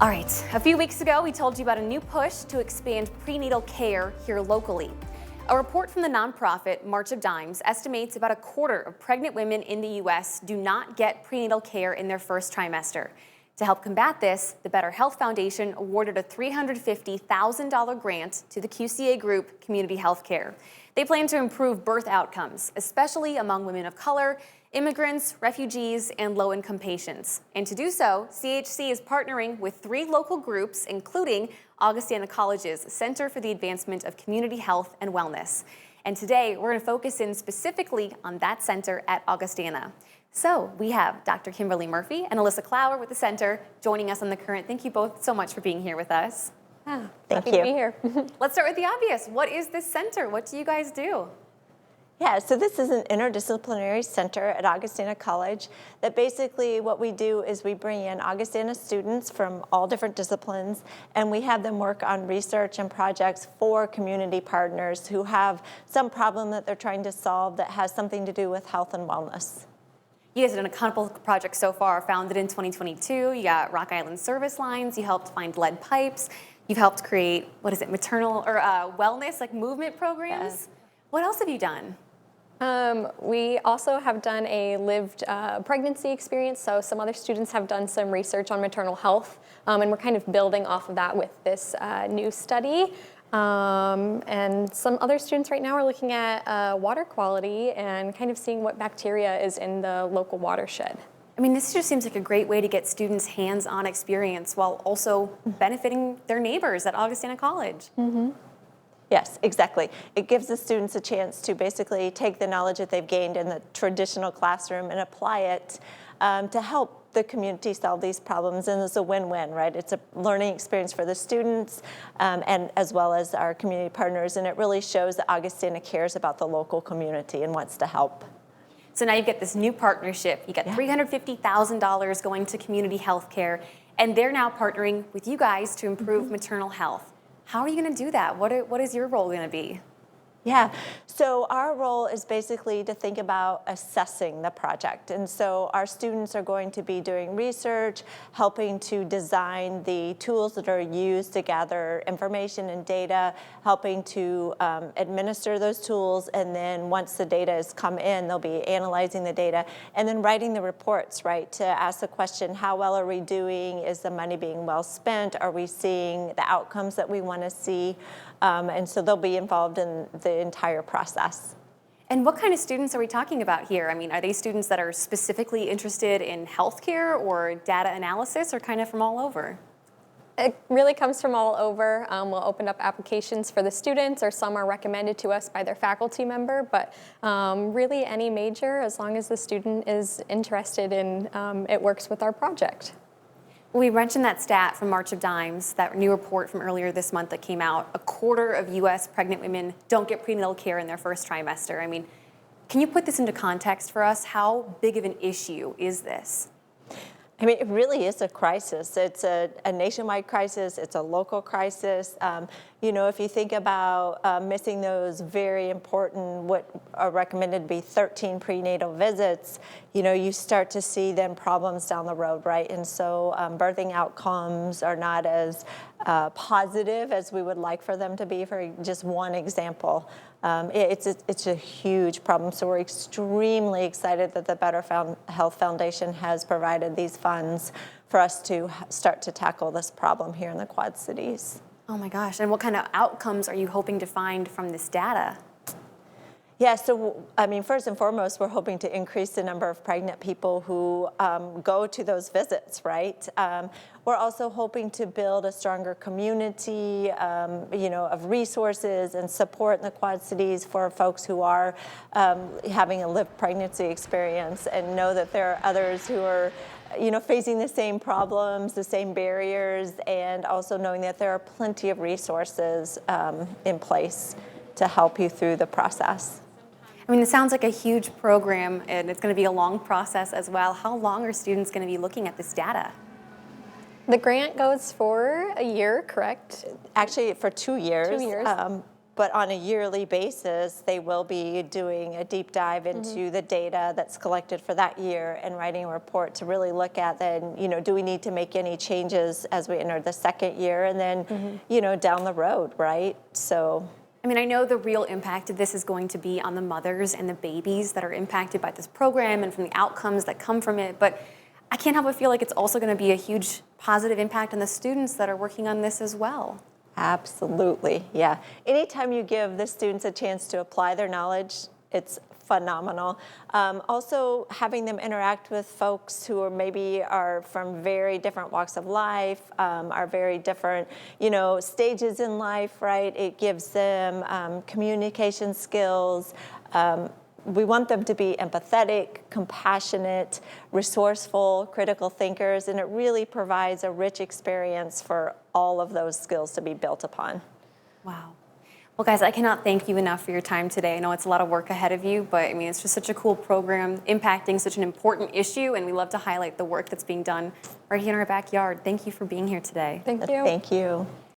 All right, a few weeks ago, we told you about a new push to expand prenatal care here locally. A report from the nonprofit March of Dimes estimates about a quarter of pregnant women in the U.S. do not get prenatal care in their first trimester. To help combat this, the Better Health Foundation awarded a $350,000 grant to the QCA group Community Healthcare. They plan to improve birth outcomes, especially among women of color, immigrants, refugees, and low-income patients. And to do so, CHC is partnering with 3 local groups, including Augustana College's Center for the Advancement of Community Health and Wellness. And today, we're going to focus in specifically on that center at Augustana. So we have Dr. Kimberly Murphy and Alyssa Clower with the center joining us on The Current. Thank you both so much for being here with us. Thank you. Happy to be here. Let's start with the obvious. What is this center? What do you guys do? Yeah, so this is an interdisciplinary center at Augustana College that basically what we do is we bring in Augustana students from all different disciplines, and we have them work on research and projects for community partners who have some problem that they're trying to solve that has something to do with health and wellness. You guys have done a couple of projects so far, founded in 2022. You got Rock Island service lines. You helped find lead pipes. You've helped create, maternal or wellness, like movement programs. Yes. What else have you done? We also have done a lived pregnancy experience, so some other students have done some research on maternal health, and we're kind of building off of that with this new study. And some other students right now are looking at water quality and kind of seeing what bacteria is in the local watershed. I mean, this just seems like a great way to get students hands-on experience while also benefiting their neighbors at Augustana College. Mm-hmm. Yes, exactly. It gives the students a chance to basically take the knowledge that they've gained in the traditional classroom and apply it to help the community solve these problems, and it's a win-win, right? It's a learning experience for the students and as well as our community partners, and it really shows that Augustana cares about the local community and wants to help. So now you've got this new partnership. You got $350,000 going to community health care, and they're now partnering with you guys to improve maternal health. How are you going to do that? What is your role going to be? Yeah, so our role is basically to think about assessing the project. And so our students are going to be doing research, helping to design the tools that are used to gather information and data, helping to administer those tools, and then once the data has come in, they'll be analyzing the data, and then writing the reports, right, to ask the question, how well are we doing? Is the money being well spent? Are we seeing the outcomes that we want to see? And so they'll be involved in the entire process. And what kind of students are we talking about here? I mean, are they students that are specifically interested in healthcare or data analysis, or kind of from all over? It really comes from all over. We'll open up applications for the students, or some are recommended to us by their faculty member, but really any major, as long as the student is interested in it works with our project. We mentioned that stat from March of Dimes, that new report from earlier this month that came out. A quarter of U.S. pregnant women don't get prenatal care in their first trimester. I mean, can you put this into context for us? How big of an issue is this? I mean, it really is a crisis. It's a nationwide crisis. It's a local crisis. If you think about missing those very important, what are recommended to be 13 prenatal visits, you start to see then problems down the road, right? And so birthing outcomes are not as positive as we would like for them to be, for just one example. It's a huge problem, so we're extremely excited that the Better Health Foundation has provided these funds for us to start to tackle this problem here in the Quad Cities. Oh my gosh, and what kind of outcomes are you hoping to find from this data? Yeah, so I mean, first and foremost, we're hoping to increase the number of pregnant people who go to those visits, right? We're also hoping to build a stronger community, of resources and support in the Quad Cities for folks who are having a lived pregnancy experience, and know that there are others who are facing the same problems, the same barriers, and also knowing that there are plenty of resources in place to help you through the process. I mean, it sounds like a huge program, and it's going to be a long process as well. How long are students going to be looking at this data? The grant goes for a year, correct? Actually, for 2 years. 2 years. But on a yearly basis, they will be doing a deep dive into the data that's collected for that year and writing a report to really look at then, do we need to make any changes as we enter the second year and then, down the road, right? So. I mean, I know the real impact of this is going to be on the mothers and the babies that are impacted by this program and from the outcomes that come from it, but I can't help but feel like it's also going to be a huge positive impact on the students that are working on this as well. Absolutely, yeah. Anytime you give the students a chance to apply their knowledge, it's phenomenal. Also, having them interact with folks who are from very different walks of life, are very different, stages in life, right? It gives them communication skills. We want them to be empathetic, compassionate, resourceful, critical thinkers, and it really provides a rich experience for all of those skills to be built upon. Wow. Well, guys, I cannot thank you enough for your time today. I know it's a lot of work ahead of you, but I mean, it's just such a cool program impacting such an important issue, and we love to highlight the work that's being done right here in our backyard. Thank you for being here today. Thank you. Thank you.